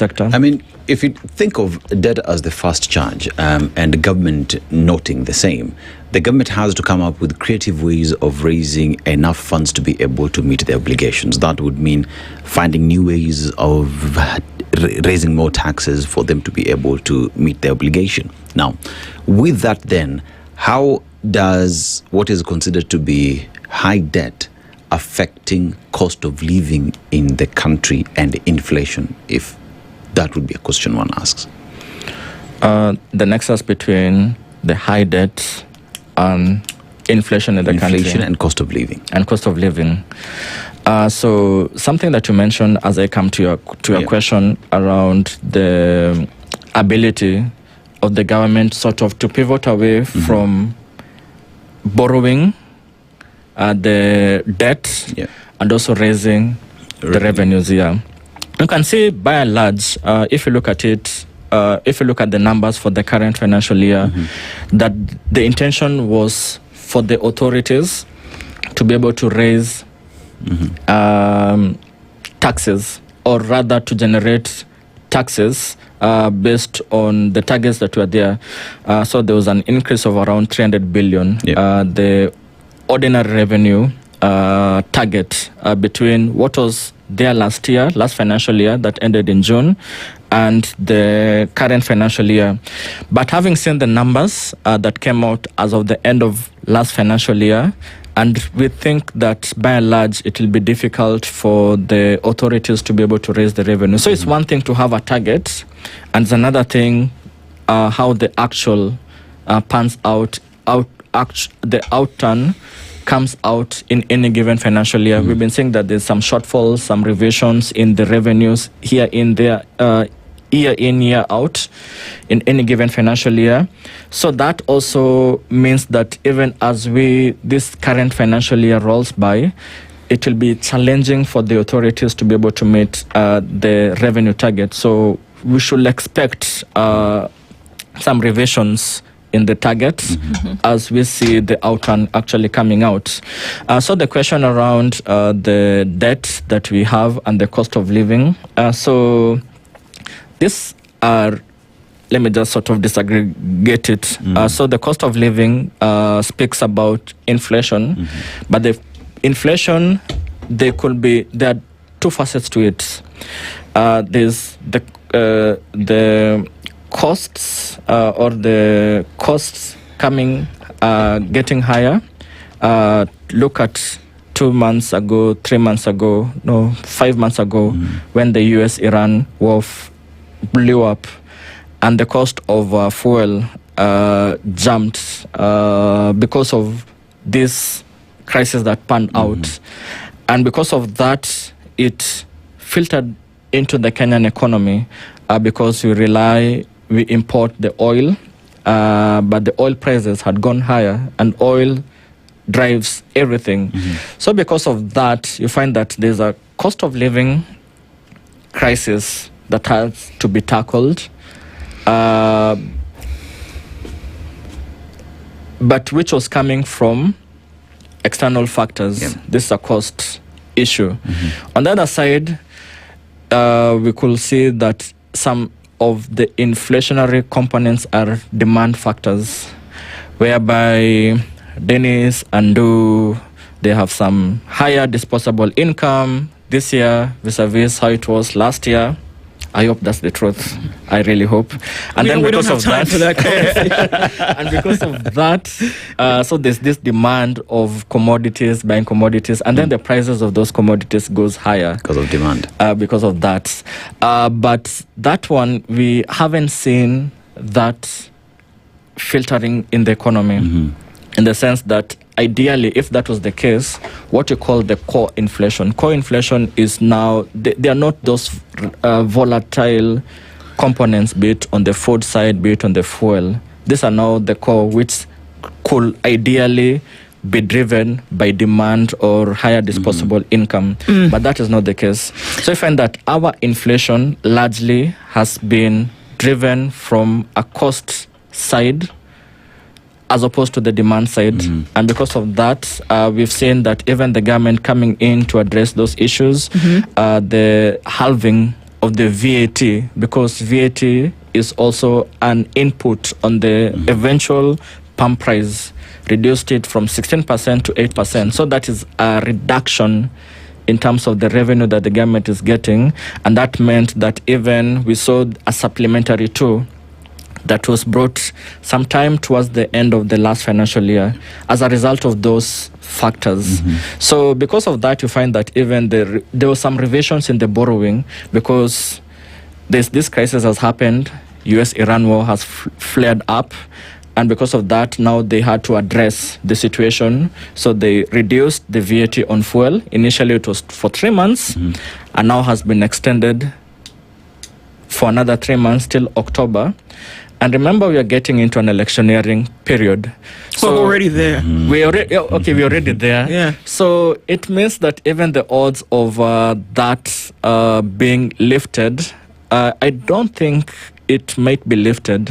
sector. I mean, if you think of debt as the first charge, and the government noting the same, the government has to come up with creative ways of raising enough funds to be able to meet their obligations. That would mean finding new ways of raising more taxes for them to be able to meet their obligation. Now, with that then, how does what is considered to be high debt affecting cost of living in the country and inflation, if that would be a question one asks? The nexus between the high debt and inflation in the country. Inflation and cost of living. And cost of living. So something that you mentioned as I come to your question around the ability of the government sort of to pivot away from borrowing the debt and also raising the revenues here. You can see by and large, if you look at it, if you look at the numbers for the current financial year, that the intention was for the authorities to be able to raise taxes, or rather to generate taxes based on the targets that were there. So there was an increase of around 300 billion. The ordinary revenue target between what was there last financial year that ended in June, and the current financial year. But having seen the numbers that came out as of the end of last financial year, and we think that by and large it will be difficult for the authorities to be able to raise the revenue. So it's one thing to have a target, and it's another thing how the actual pans out, the outturn comes out in any given financial year. We've been seeing that there's some shortfalls, some revisions in the revenues here in there, year in, year out, in any given financial year. So that also means that even as this current financial year rolls by, it will be challenging for the authorities to be able to meet the revenue target. So we should expect some revisions in the target as we see the outturn actually coming out. So the question around the debt that we have and the cost of living. So these are, let me just sort of disaggregate it. So the cost of living speaks about inflation, but the inflation, there are two facets to it. There's the costs or the costs getting higher. Look at 2 months ago, 3 months ago, 5 months ago, when the US-Iran war blew up, and the cost of fuel jumped because of this crisis that panned out. And because of that, it filtered into the Kenyan economy because we import the oil, but the oil prices had gone higher, and oil drives everything. So because of that, you find that there's a cost of living crisis that has to be tackled, but which was coming from external factors. This is a cost issue. On the other side, we could see that some of the inflationary components are demand factors, whereby Dennis and Do, they have some higher disposable income this year vis-a-vis how it was last year. I hope that's the truth. I really hope. And then because of that, and because of that, so there's this demand of commodities, buying commodities, and then the prices of those commodities goes higher because of demand. Because of that, but that one we haven't seen that filtering in the economy, in the sense that ideally, if that was the case, what you call the core inflation. Core inflation is now, they are not those volatile components, be it on the food side, be it on the fuel. These are now the core, which could ideally be driven by demand or higher disposable income. But that is not the case. So I find that our inflation largely has been driven from a cost side as opposed to the demand side. And because of that, we've seen that even the government coming in to address those issues, the halving of the VAT, because VAT is also an input on the eventual pump price, reduced it from 16% to 8%. So that is a reduction in terms of the revenue that the government is getting. And that meant that even we saw a supplementary tool that was brought sometime towards the end of the last financial year as a result of those factors. So because of that, you find that even there were some revisions in the borrowing, because this crisis has happened, US-Iran war has flared up, and because of that, now they had to address the situation. So they reduced the VAT on fuel. Initially, it was for 3 months, and now has been extended for another 3 months till October. And remember, we are getting into an electioneering period. So we're already there. We're already there. Yeah. So it means that even the odds of that being lifted, I don't think it might be lifted.